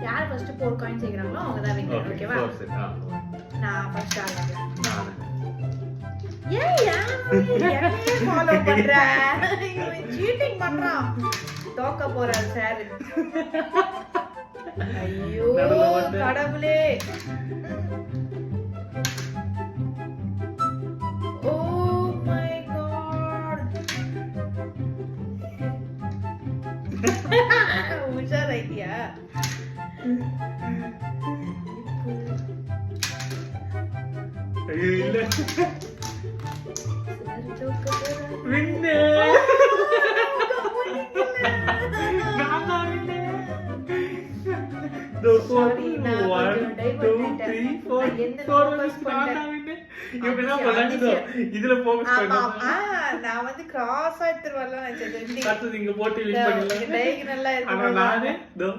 யார் first 4 coin சேர்க்கறாங்களோ அவங்க தான் வின்னர். ஓகேவா? நான் ஃபர்ஸ்ட் ஆடுறேன். ஏய்யா என்னையே ஃபாலோ பண்ற? இவன் சீட்டிங் பண்றான். தோக்க போறார் சார். ஐயோ கடவுளே. Oh my god. உஷார் ஐடியா. ஐயோ இல்ல. வின்னு. நான் வந்து கிராஸ் எடுத்து வரலாம் நினைச்சேன். நீங்க போட்டு வின் பண்ணல. நல்லா இருக்கு.